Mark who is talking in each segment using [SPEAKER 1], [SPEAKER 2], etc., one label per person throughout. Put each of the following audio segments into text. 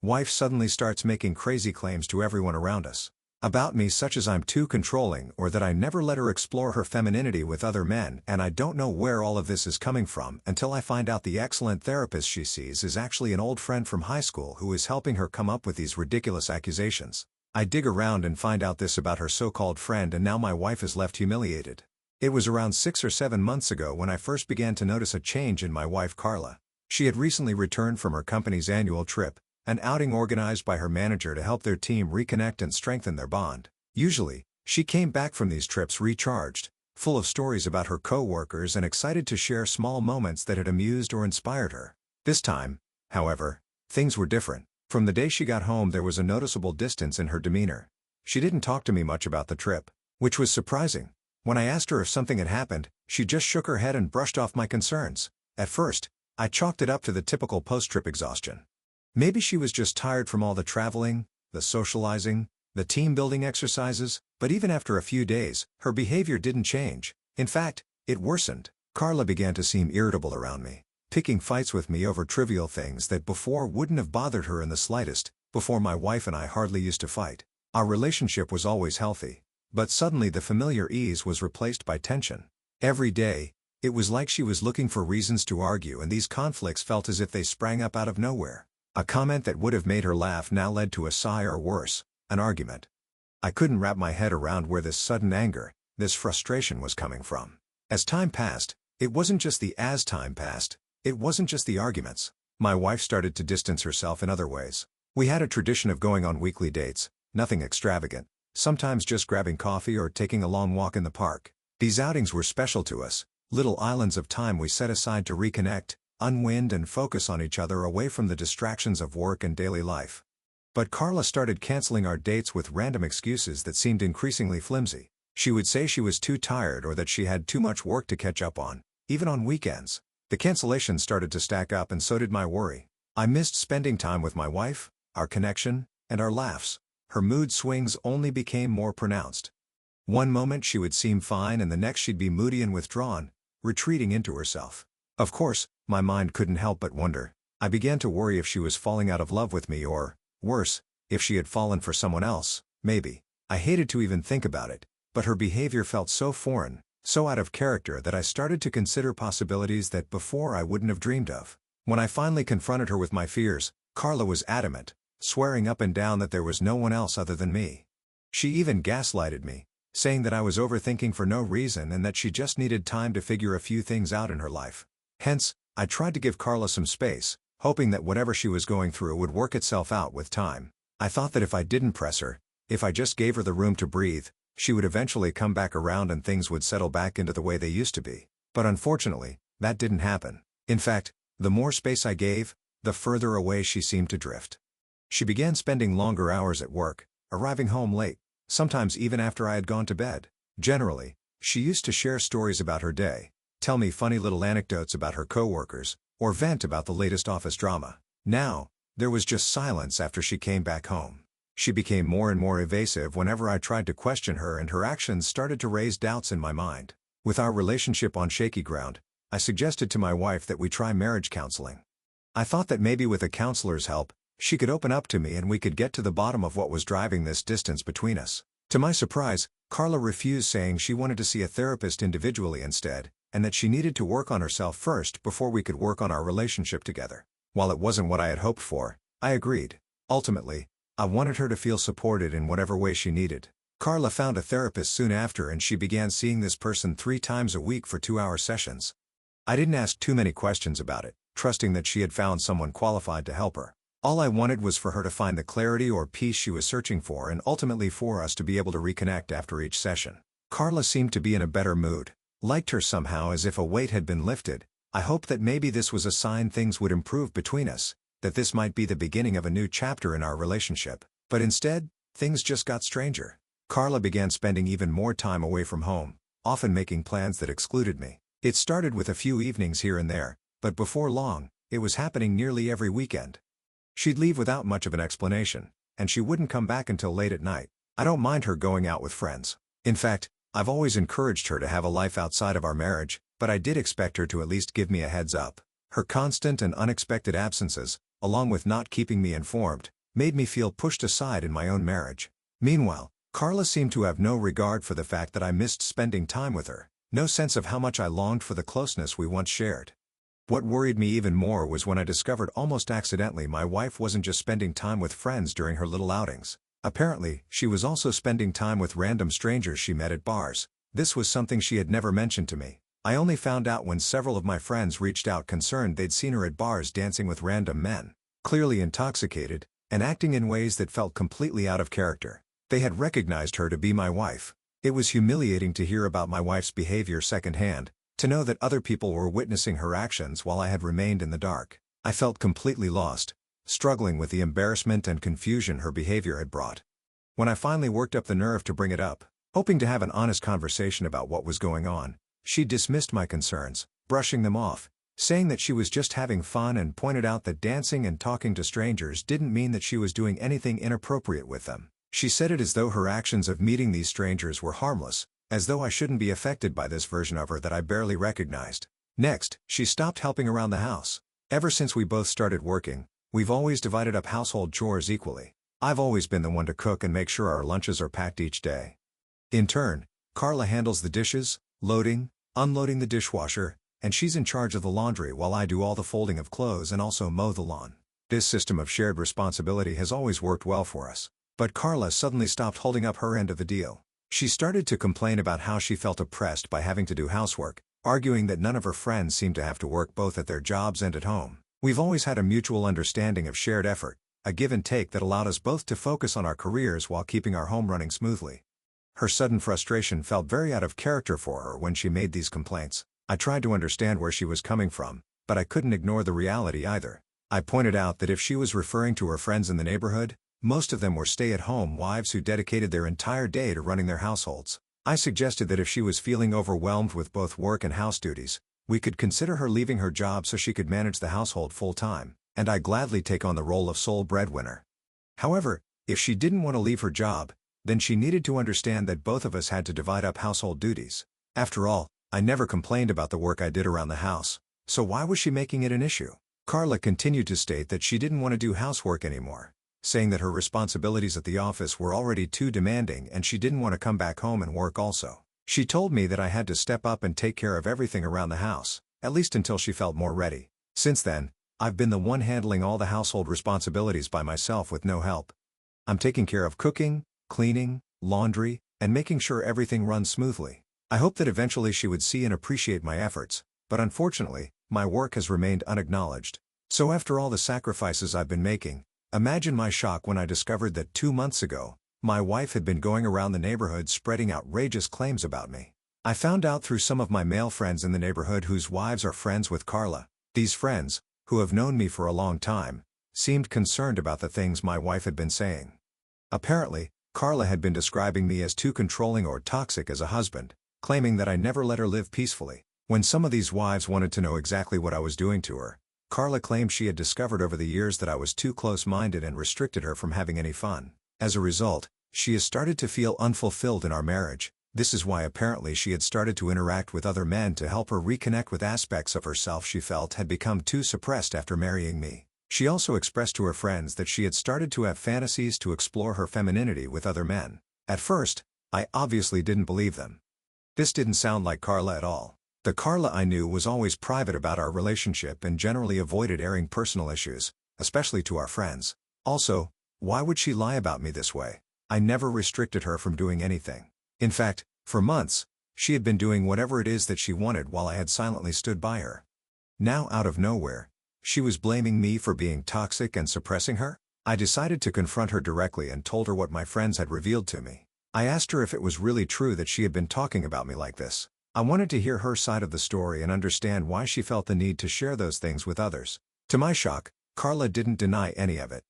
[SPEAKER 1] wife suddenly starts making crazy claims to everyone around us. About me, such as I'm too controlling or that I never let her explore her femininity with other men, and I don't know where all of this is coming from until I find out the excellent therapist she sees is actually an old friend from high school who is helping her come up with these ridiculous accusations. I dig around and find out this about her so-called friend, and now my wife is left humiliated. It was around 6 or 7 months ago when I first began to notice a change in my wife Carla. She had recently returned from her company's annual trip, an outing organized by her manager to help their team reconnect and strengthen their bond. Usually, she came back from these trips recharged, full of stories about her co-workers and excited to share small moments that had amused or inspired her. This time, however, things were different. From the day she got home, there was a noticeable distance in her demeanor. She didn't talk to me much about the trip, which was surprising. When I asked her if something had happened, she just shook her head and brushed off my concerns. At first, I chalked it up to the typical post-trip exhaustion. Maybe she was just tired from all the traveling, the socializing, the team-building exercises, but even after a few days, her behavior didn't change. In fact, it worsened. Carla began to seem irritable around me, picking fights with me over trivial things that before wouldn't have bothered her in the slightest. Before, my wife and I hardly used to fight. Our relationship was always healthy, but suddenly the familiar ease was replaced by tension. Every day, it was like she was looking for reasons to argue, and these conflicts felt as if they sprang up out of nowhere. A comment that would have made her laugh now led to a sigh, or worse, an argument. I couldn't wrap my head around where this sudden anger, this frustration was coming from. As time passed, it wasn't just the arguments. My wife started to distance herself in other ways. We had a tradition of going on weekly dates, nothing extravagant, sometimes just grabbing coffee or taking a long walk in the park. These outings were special to us, little islands of time we set aside to reconnect, unwind and focus on each other away from the distractions of work and daily life. But Carla started canceling our dates with random excuses that seemed increasingly flimsy. She would say she was too tired or that she had too much work to catch up on, even on weekends. The cancellations started to stack up, and so did my worry. I missed spending time with my wife, our connection, and our laughs. Her mood swings only became more pronounced. One moment she would seem fine, and the next she'd be moody and withdrawn, retreating into herself. Of course, my mind couldn't help but wonder. I began to worry if she was falling out of love with me, or, worse, if she had fallen for someone else, maybe. I hated to even think about it, but her behavior felt so foreign, so out of character, that I started to consider possibilities that before I wouldn't have dreamed of. When I finally confronted her with my fears, Carla was adamant, swearing up and down that there was no one else other than me. She even gaslighted me, saying that I was overthinking for no reason and that she just needed time to figure a few things out in her life. Hence, I tried to give Carla some space, hoping that whatever she was going through would work itself out with time. I thought that if I didn't press her, if I just gave her the room to breathe, she would eventually come back around and things would settle back into the way they used to be. But unfortunately, that didn't happen. In fact, the more space I gave, the further away she seemed to drift. She began spending longer hours at work, arriving home late, sometimes even after I had gone to bed. Generally, she used to share stories about her day, tell me funny little anecdotes about her coworkers, or vent about the latest office drama. Now, there was just silence after she came back home. She became more and more evasive whenever I tried to question her, and her actions started to raise doubts in my mind. With our relationship on shaky ground, I suggested to my wife that we try marriage counseling. I thought that maybe with a counselor's help, she could open up to me and we could get to the bottom of what was driving this distance between us. To my surprise, Carla refused, saying she wanted to see a therapist individually instead, and that she needed to work on herself first before we could work on our relationship together. While it wasn't what I had hoped for, I agreed. Ultimately, I wanted her to feel supported in whatever way she needed. Carla found a therapist soon after, and she began seeing this person 3 times a week for 2-hour sessions. I didn't ask too many questions about it, trusting that she had found someone qualified to help her. All I wanted was for her to find the clarity or peace she was searching for, and ultimately for us to be able to reconnect after each session. Carla seemed to be in a better mood. Liked her somehow, as if a weight had been lifted. I hoped that maybe this was a sign things would improve between us, that this might be the beginning of a new chapter in our relationship. But instead, things just got stranger. Carla began spending even more time away from home, often making plans that excluded me. It started with a few evenings here and there, but before long, it was happening nearly every weekend. She'd leave without much of an explanation, and she wouldn't come back until late at night. I don't mind her going out with friends. In fact, I've always encouraged her to have a life outside of our marriage, but I did expect her to at least give me a heads up. Her constant and unexpected absences, along with not keeping me informed, made me feel pushed aside in my own marriage. Meanwhile, Carla seemed to have no regard for the fact that I missed spending time with her, no sense of how much I longed for the closeness we once shared. What worried me even more was when I discovered almost accidentally my wife wasn't just spending time with friends during her little outings. Apparently, she was also spending time with random strangers she met at bars. This was something she had never mentioned to me. I only found out when several of my friends reached out concerned they'd seen her at bars dancing with random men, clearly intoxicated, and acting in ways that felt completely out of character. They had recognized her to be my wife. It was humiliating to hear about my wife's behavior secondhand, to know that other people were witnessing her actions while I had remained in the dark. I felt completely lost, struggling with the embarrassment and confusion her behavior had brought. When I finally worked up the nerve to bring it up, hoping to have an honest conversation about what was going on, she dismissed my concerns, brushing them off, saying that she was just having fun and pointed out that dancing and talking to strangers didn't mean that she was doing anything inappropriate with them. She said it as though her actions of meeting these strangers were harmless, as though I shouldn't be affected by this version of her that I barely recognized. Next, she stopped helping around the house. Ever since we both started working, we've always divided up household chores equally. I've always been the one to cook and make sure our lunches are packed each day. In turn, Carla handles the dishes, loading, unloading the dishwasher, and she's in charge of the laundry while I do all the folding of clothes and also mow the lawn. This system of shared responsibility has always worked well for us. But Carla suddenly stopped holding up her end of the deal. She started to complain about how she felt oppressed by having to do housework, arguing that none of her friends seemed to have to work both at their jobs and at home. We've always had a mutual understanding of shared effort, a give and take that allowed us both to focus on our careers while keeping our home running smoothly. Her sudden frustration felt very out of character for her when she made these complaints. I tried to understand where she was coming from, but I couldn't ignore the reality either. I pointed out that if she was referring to her friends in the neighborhood, most of them were stay-at-home wives who dedicated their entire day to running their households. I suggested that if she was feeling overwhelmed with both work and house duties, we could consider her leaving her job so she could manage the household full-time, and I'd gladly take on the role of sole breadwinner. However, if she didn't want to leave her job, then she needed to understand that both of us had to divide up household duties. After all, I never complained about the work I did around the house, so why was she making it an issue? Carla continued to state that she didn't want to do housework anymore, saying that her responsibilities at the office were already too demanding and she didn't want to come back home and work also. She told me that I had to step up and take care of everything around the house, at least until she felt more ready. Since then, I've been the one handling all the household responsibilities by myself with no help. I'm taking care of cooking, cleaning, laundry, and making sure everything runs smoothly. I hoped that eventually she would see and appreciate my efforts, but unfortunately, my work has remained unacknowledged. So after all the sacrifices I've been making, imagine my shock when I discovered that 2 months ago, my wife had been going around the neighborhood spreading outrageous claims about me. I found out through some of my male friends in the neighborhood whose wives are friends with Carla. These friends, who have known me for a long time, seemed concerned about the things my wife had been saying. Apparently, Carla had been describing me as too controlling or toxic as a husband, claiming that I never let her live peacefully. When some of these wives wanted to know exactly what I was doing to her, Carla claimed she had discovered over the years that I was too close-minded and restricted her from having any fun. As a result, she has started to feel unfulfilled in our marriage. This is why apparently she had started to interact with other men to help her reconnect with aspects of herself she felt had become too suppressed after marrying me. She also expressed to her friends that she had started to have fantasies to explore her femininity with other men. At first, I obviously didn't believe them. This didn't sound like Carla at all. The Carla I knew was always private about our relationship and generally avoided airing personal issues, especially to our friends. Also, why would she lie about me this way? I never restricted her from doing anything. In fact, for months, she had been doing whatever it is that she wanted while I had silently stood by her. Now out of nowhere, she was blaming me for being toxic and suppressing her? I decided to confront her directly and told her what my friends had revealed to me. I asked her if it was really true that she had been talking about me like this. I wanted to hear her side of the story and understand why she felt the need to share those things with others. To my shock, Carla didn't deny any of it.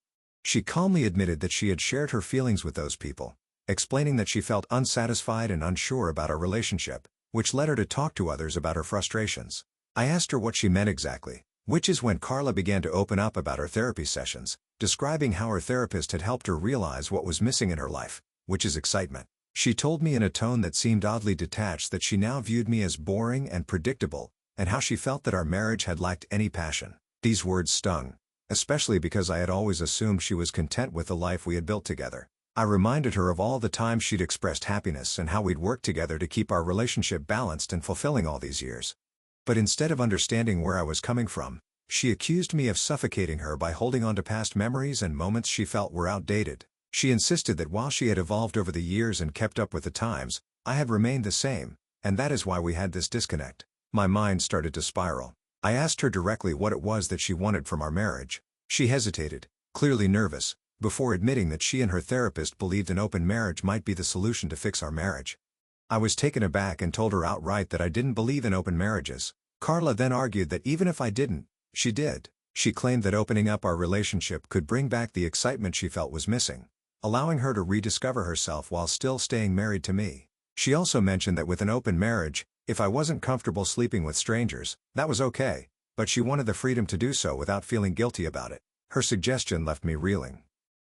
[SPEAKER 1] She calmly admitted that she had shared her feelings with those people, explaining that she felt unsatisfied and unsure about our relationship, which led her to talk to others about her frustrations. I asked her what she meant exactly, which is when Carla began to open up about her therapy sessions, describing how her therapist had helped her realize what was missing in her life, which is excitement. She told me in a tone that seemed oddly detached that she now viewed me as boring and predictable, and how she felt that our marriage had lacked any passion. These words stung. especially because I had always assumed she was content with the life we had built together. I reminded her of all the times she'd expressed happiness and how we'd worked together to keep our relationship balanced and fulfilling all these years. But instead of understanding where I was coming from, she accused me of suffocating her by holding on to past memories and moments she felt were outdated. She insisted that while she had evolved over the years and kept up with the times, I had remained the same, and that is why we had this disconnect. My mind started to spiral. I asked her directly what it was that she wanted from our marriage. She hesitated, clearly nervous, before admitting that she and her therapist believed an open marriage might be the solution to fix our marriage. I was taken aback and told her outright that I didn't believe in open marriages. Carla then argued that even if I didn't, she did. She claimed that opening up our relationship could bring back the excitement she felt was missing, allowing her to rediscover herself while still staying married to me. She also mentioned that with an open marriage, if I wasn't comfortable sleeping with strangers, that was okay, but she wanted the freedom to do so without feeling guilty about it. Her suggestion left me reeling.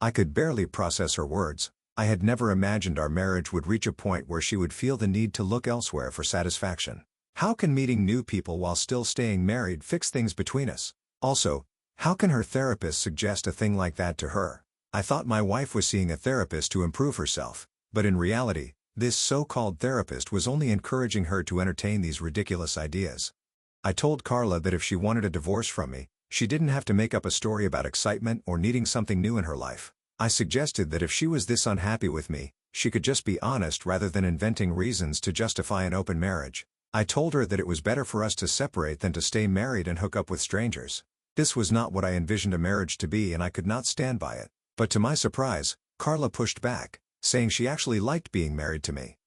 [SPEAKER 1] I could barely process her words. I had never imagined our marriage would reach a point where she would feel the need to look elsewhere for satisfaction. How can meeting new people while still staying married fix things between us? Also, how can her therapist suggest a thing like that to her? I thought my wife was seeing a therapist to improve herself, but in reality, this so-called therapist was only encouraging her to entertain these ridiculous ideas. I told Carla that if she wanted a divorce from me, she didn't have to make up a story about excitement or needing something new in her life. I suggested that if she was this unhappy with me, she could just be honest rather than inventing reasons to justify an open marriage. I told her that it was better for us to separate than to stay married and hook up with strangers. This was not what I envisioned a marriage to be, and I could not stand by it. But to my surprise, Carla pushed back, saying she actually liked being married to me.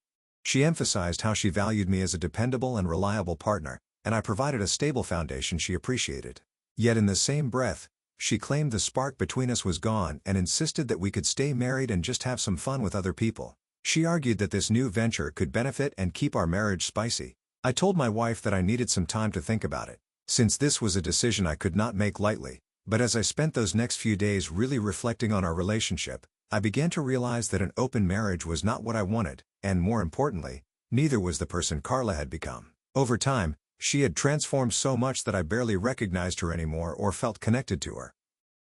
[SPEAKER 1] She emphasized how she valued me as a dependable and reliable partner, and I provided a stable foundation she appreciated. Yet in the same breath, she claimed the spark between us was gone and insisted that we could stay married and just have some fun with other people. She argued that this new venture could benefit and keep our marriage spicy. I told my wife that I needed some time to think about it, since this was a decision I could not make lightly. But as I spent those next few days really reflecting on our relationship, I began to realize that an open marriage was not what I wanted, and more importantly, neither was the person Carla had become. Over time, she had transformed so much that I barely recognized her anymore or felt connected to her.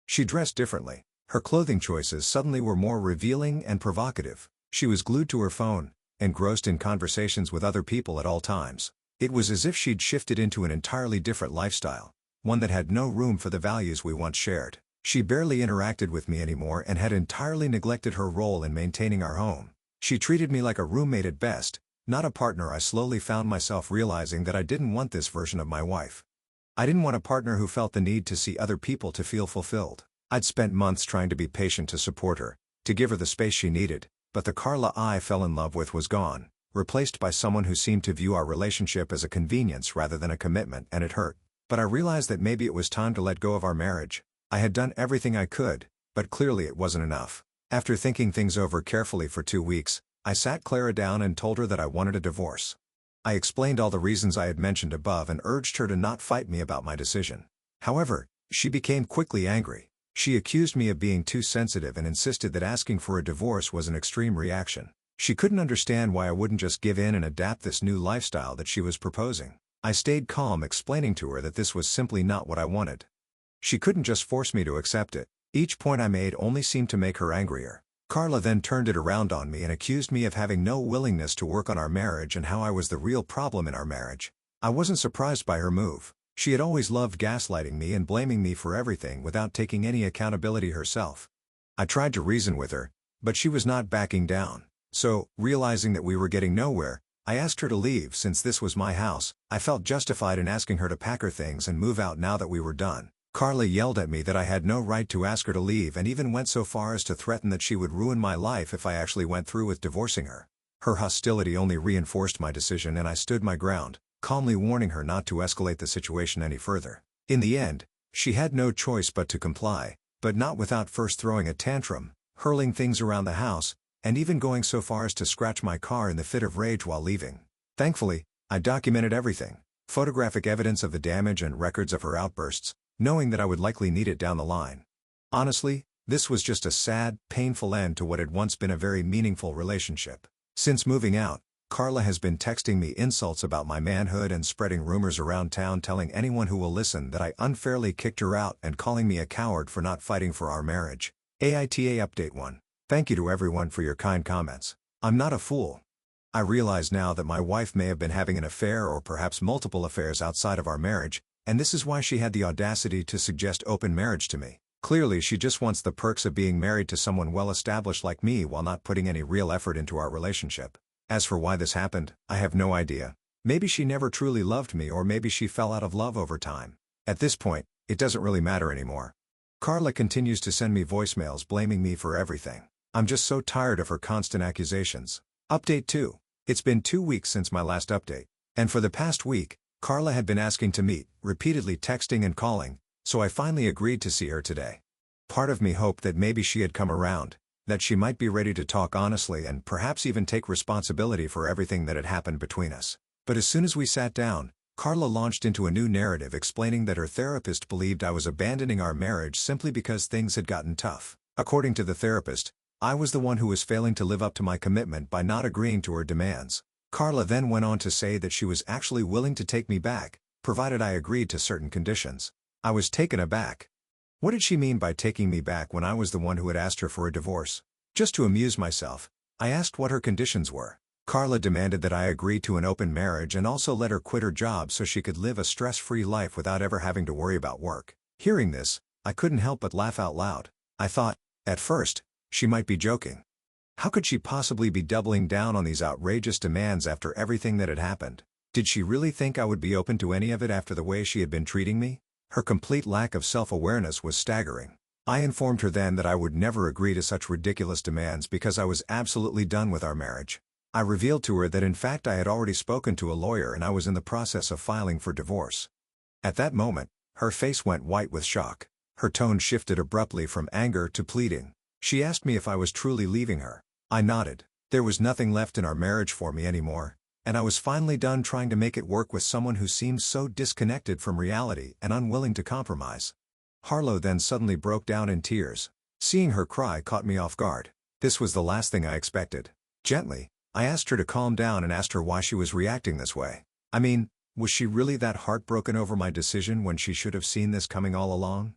[SPEAKER 1] She dressed differently. Her clothing choices suddenly were more revealing and provocative. She was glued to her phone, engrossed in conversations with other people at all times. It was as if she'd shifted into an entirely different lifestyle, one that had no room for the values we once shared. She barely interacted with me anymore and had entirely neglected her role in maintaining our home. She treated me like a roommate at best, not a partner. I slowly found myself realizing that I didn't want this version of my wife. I didn't want a partner who felt the need to see other people to feel fulfilled. I'd spent months trying to be patient to support her, to give her the space she needed, but the Carla I fell in love with was gone, replaced by someone who seemed to view our relationship as a convenience rather than a commitment, and it hurt. But I realized that maybe it was time to let go of our marriage. I had done everything I could, but clearly it wasn't enough. After thinking things over carefully for 2 weeks, I sat Clara down and told her that I wanted a divorce. I explained all the reasons I had mentioned above and urged her to not fight me about my decision. However, she became quickly angry. She accused me of being too sensitive and insisted that asking for a divorce was an extreme reaction. She couldn't understand why I wouldn't just give in and adapt this new lifestyle that she was proposing. I stayed calm, explaining to her that this was simply not what I wanted. She couldn't just force me to accept it. Each point I made only seemed to make her angrier. Carla then turned it around on me and accused me of having no willingness to work on our marriage and how I was the real problem in our marriage. I wasn't surprised by her move. She had always loved gaslighting me and blaming me for everything without taking any accountability herself. I tried to reason with her, but she was not backing down. So, realizing that we were getting nowhere, I asked her to leave. Since this was my house, I felt justified in asking her to pack her things and move out now that we were done. Carla yelled at me that I had no right to ask her to leave and even went so far as to threaten that she would ruin my life if I actually went through with divorcing her. Her hostility only reinforced my decision, and I stood my ground, calmly warning her not to escalate the situation any further. In the end, she had no choice but to comply, but not without first throwing a tantrum, hurling things around the house, and even going so far as to scratch my car in the fit of rage while leaving. Thankfully, I documented everything, photographic evidence of the damage and records of her outbursts, knowing that I would likely need it down the line. Honestly, this was just a sad, painful end to what had once been a very meaningful relationship. Since moving out, Carla has been texting me insults about my manhood and spreading rumors around town telling anyone who will listen that I unfairly kicked her out and calling me a coward for not fighting for our marriage. AITA Update 1. Thank you to everyone for your kind comments. I'm not a fool. I realize now that my wife may have been having an affair or perhaps multiple affairs outside of our marriage, and this is why she had the audacity to suggest open marriage to me. Clearly she just wants the perks of being married to someone well-established like me while not putting any real effort into our relationship. As for why this happened, I have no idea. Maybe she never truly loved me, or maybe she fell out of love over time. At this point, it doesn't really matter anymore. Carla continues to send me voicemails blaming me for everything. I'm just so tired of her constant accusations. Update 2. It's been 2 weeks since my last update. And for the past week, Carla had been asking to meet, repeatedly texting and calling, so I finally agreed to see her today. Part of me hoped that maybe she had come around, that she might be ready to talk honestly and perhaps even take responsibility for everything that had happened between us. But as soon as we sat down, Carla launched into a new narrative explaining that her therapist believed I was abandoning our marriage simply because things had gotten tough. According to the therapist, I was the one who was failing to live up to my commitment by not agreeing to her demands. Carla then went on to say that she was actually willing to take me back, provided I agreed to certain conditions. I was taken aback. What did she mean by taking me back when I was the one who had asked her for a divorce? Just to amuse myself, I asked what her conditions were. Carla demanded that I agree to an open marriage and also let her quit her job so she could live a stress-free life without ever having to worry about work. Hearing this, I couldn't help but laugh out loud. I thought, at first, she might be joking. How could she possibly be doubling down on these outrageous demands after everything that had happened? Did she really think I would be open to any of it after the way she had been treating me? Her complete lack of self-awareness was staggering. I informed her then that I would never agree to such ridiculous demands because I was absolutely done with our marriage. I revealed to her that in fact I had already spoken to a lawyer and I was in the process of filing for divorce. At that moment, her face went white with shock. Her tone shifted abruptly from anger to pleading. She asked me if I was truly leaving her. I nodded. There was nothing left in our marriage for me anymore, and I was finally done trying to make it work with someone who seemed so disconnected from reality and unwilling to compromise. Harlow then suddenly broke down in tears. Seeing her cry caught me off guard. This was the last thing I expected. Gently, I asked her to calm down and asked her why she was reacting this way. I mean, was she really that heartbroken over my decision when she should have seen this coming all along?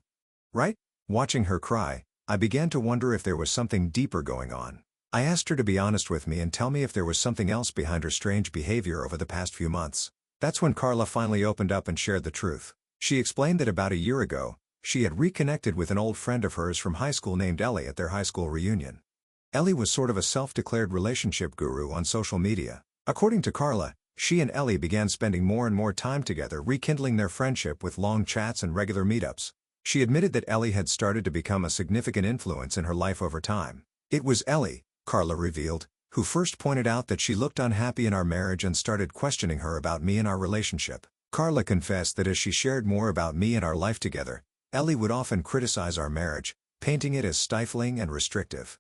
[SPEAKER 1] Right? Watching her cry, I began to wonder if there was something deeper going on. I asked her to be honest with me and tell me if there was something else behind her strange behavior over the past few months. That's when Carla finally opened up and shared the truth. She explained that about a year ago, she had reconnected with an old friend of hers from high school named Ellie at their high school reunion. Ellie was sort of a self-declared relationship guru on social media. According to Carla, she and Ellie began spending more and more time together, rekindling their friendship with long chats and regular meetups. She admitted that Ellie had started to become a significant influence in her life over time. It was Ellie, Carla revealed, who first pointed out that she looked unhappy in our marriage and started questioning her about me and our relationship. Carla confessed that as she shared more about me and our life together, Ellie would often criticize our marriage, painting it as stifling and restrictive.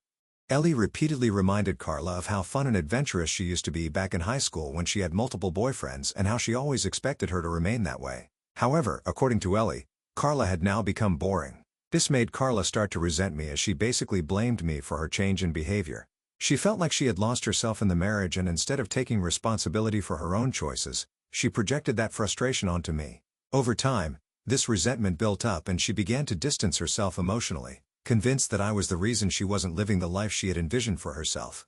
[SPEAKER 1] Ellie repeatedly reminded Carla of how fun and adventurous she used to be back in high school when she had multiple boyfriends and how she always expected her to remain that way. However, according to Ellie, Carla had now become boring. This made Carla start to resent me as she basically blamed me for her change in behavior. She felt like she had lost herself in the marriage, and instead of taking responsibility for her own choices, she projected that frustration onto me. Over time, this resentment built up and she began to distance herself emotionally, convinced that I was the reason she wasn't living the life she had envisioned for herself.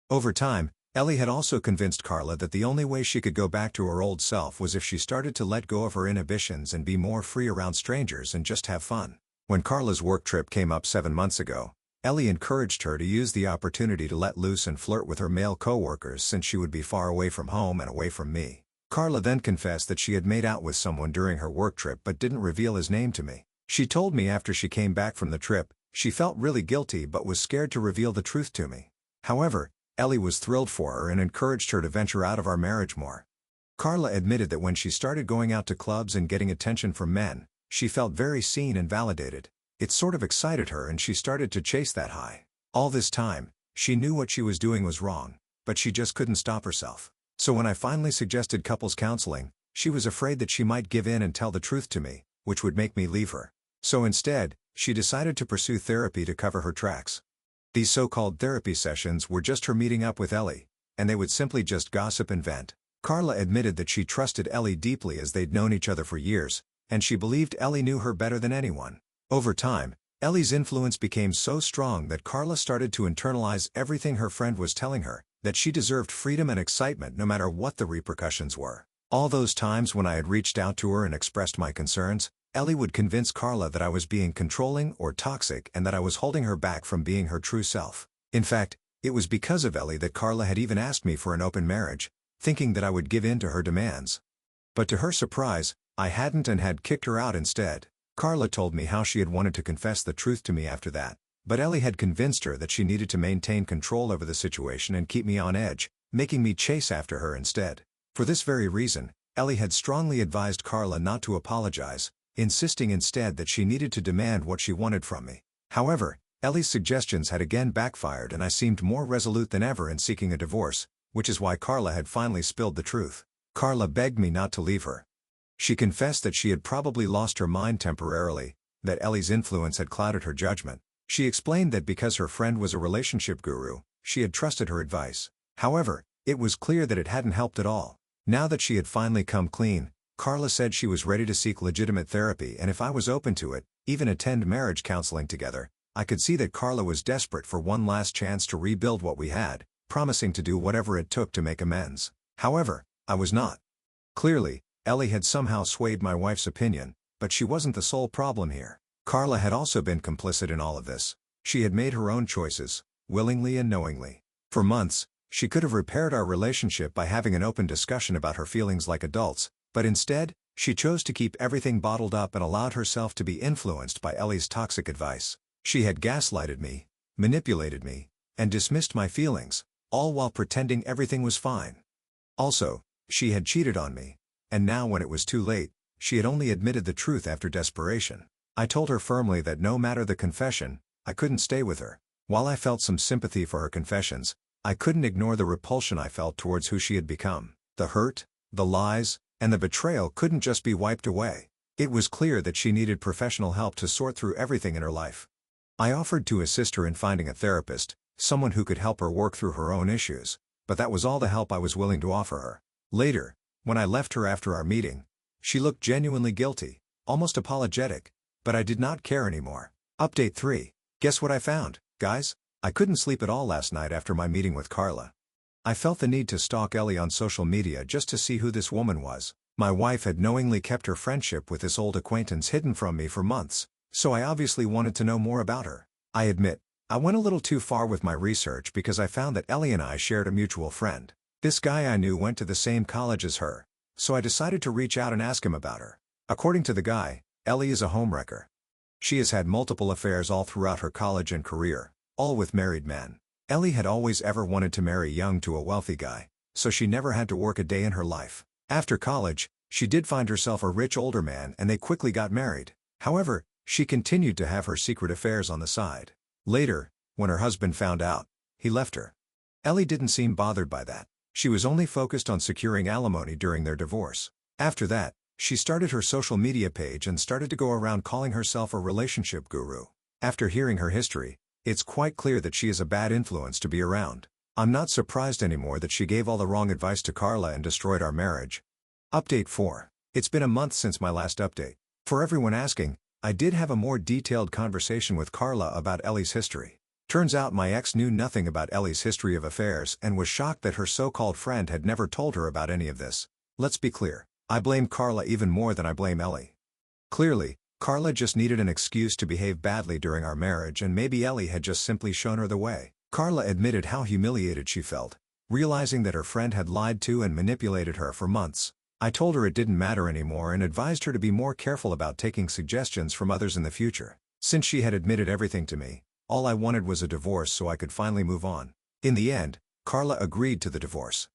[SPEAKER 1] Over time, Ellie had also convinced Carla that the only way she could go back to her old self was if she started to let go of her inhibitions and be more free around strangers and just have fun. When Carla's work trip came up 7 months ago, Ellie encouraged her to use the opportunity to let loose and flirt with her male coworkers since she would be far away from home and away from me. Carla then confessed that she had made out with someone during her work trip but didn't reveal his name to me. She told me after she came back from the trip, she felt really guilty but was scared to reveal the truth to me. However, Ellie was thrilled for her and encouraged her to venture out of our marriage more. Carla admitted that when she started going out to clubs and getting attention from men, she felt very seen and validated. It sort of excited her and she started to chase that high. All this time, she knew what she was doing was wrong, but she just couldn't stop herself. So when I finally suggested couples counseling, she was afraid that she might give in and tell the truth to me, which would make me leave her. So instead, she decided to pursue therapy to cover her tracks. These so-called therapy sessions were just her meeting up with Ellie, and they would simply just gossip and vent. Carla admitted that she trusted Ellie deeply as they'd known each other for years, and she believed Ellie knew her better than anyone. Over time, Ellie's influence became so strong that Carla started to internalize everything her friend was telling her, that she deserved freedom and excitement no matter what the repercussions were. All those times when I had reached out to her and expressed my concerns, Ellie would convince Carla that I was being controlling or toxic and that I was holding her back from being her true self. In fact, it was because of Ellie that Carla had even asked me for an open marriage, thinking that I would give in to her demands. But to her surprise, I hadn't and had kicked her out instead. Carla told me how she had wanted to confess the truth to me after that, but Ellie had convinced her that she needed to maintain control over the situation and keep me on edge, making me chase after her instead. For this very reason, Ellie had strongly advised Carla not to apologize, insisting instead that she needed to demand what she wanted from me. However, Ellie's suggestions had again backfired and I seemed more resolute than ever in seeking a divorce, which is why Carla had finally spilled the truth. Carla begged me not to leave her. She confessed that she had probably lost her mind temporarily, that Ellie's influence had clouded her judgment. She explained that because her friend was a relationship guru, she had trusted her advice. However, it was clear that it hadn't helped at all. Now that she had finally come clean, Carla said she was ready to seek legitimate therapy and if I was open to it, even attend marriage counseling together. I could see that Carla was desperate for one last chance to rebuild what we had, promising to do whatever it took to make amends. However, I was not. Clearly, Ellie had somehow swayed my wife's opinion, but she wasn't the sole problem here. Carla had also been complicit in all of this. She had made her own choices, willingly and knowingly. For months, she could have repaired our relationship by having an open discussion about her feelings like adults, but instead, she chose to keep everything bottled up and allowed herself to be influenced by Ellie's toxic advice. She had gaslighted me, manipulated me, and dismissed my feelings, all while pretending everything was fine. Also, she had cheated on me, and now when it was too late, she had only admitted the truth after desperation. I told her firmly that no matter the confession, I couldn't stay with her. While I felt some sympathy for her confessions, I couldn't ignore the repulsion I felt towards who she had become. The hurt, the lies, and the betrayal couldn't just be wiped away. It was clear that she needed professional help to sort through everything in her life. I offered to assist her in finding a therapist, someone who could help her work through her own issues, but that was all the help I was willing to offer her. Later, when I left her after our meeting, she looked genuinely guilty, almost apologetic, but I did not care anymore. Update 3. Guess what I found, guys? I couldn't sleep at all last night after my meeting with Carla. I felt the need to stalk Ellie on social media just to see who this woman was. My wife had knowingly kept her friendship with this old acquaintance hidden from me for months, so I obviously wanted to know more about her. I admit, I went a little too far with my research because I found that Ellie and I shared a mutual friend. This guy I knew went to the same college as her, so I decided to reach out and ask him about her. According to the guy, Ellie is a homewrecker. She has had multiple affairs all throughout her college and career, all with married men. Ellie had always ever wanted to marry young to a wealthy guy, so she never had to work a day in her life. After college, she did find herself a rich older man and they quickly got married. However, she continued to have her secret affairs on the side. Later, when her husband found out, he left her. Ellie didn't seem bothered by that. She was only focused on securing alimony during their divorce. After that, she started her social media page and started to go around calling herself a relationship guru. After hearing her history, it's quite clear that she is a bad influence to be around. I'm not surprised anymore that she gave all the wrong advice to Carla and destroyed our marriage. Update 4. It's been a month since my last update. For everyone asking, I did have a more detailed conversation with Carla about Ellie's history. Turns out my ex knew nothing about Ellie's history of affairs and was shocked that her so-called friend had never told her about any of this. Let's be clear, I blame Carla even more than I blame Ellie. Clearly, Carla just needed an excuse to behave badly during our marriage and maybe Ellie had just simply shown her the way. Carla admitted how humiliated she felt, realizing that her friend had lied to and manipulated her for months. I told her it didn't matter anymore and advised her to be more careful about taking suggestions from others in the future. Since she had admitted everything to me, all I wanted was a divorce so I could finally move on. In the end, Carla agreed to the divorce.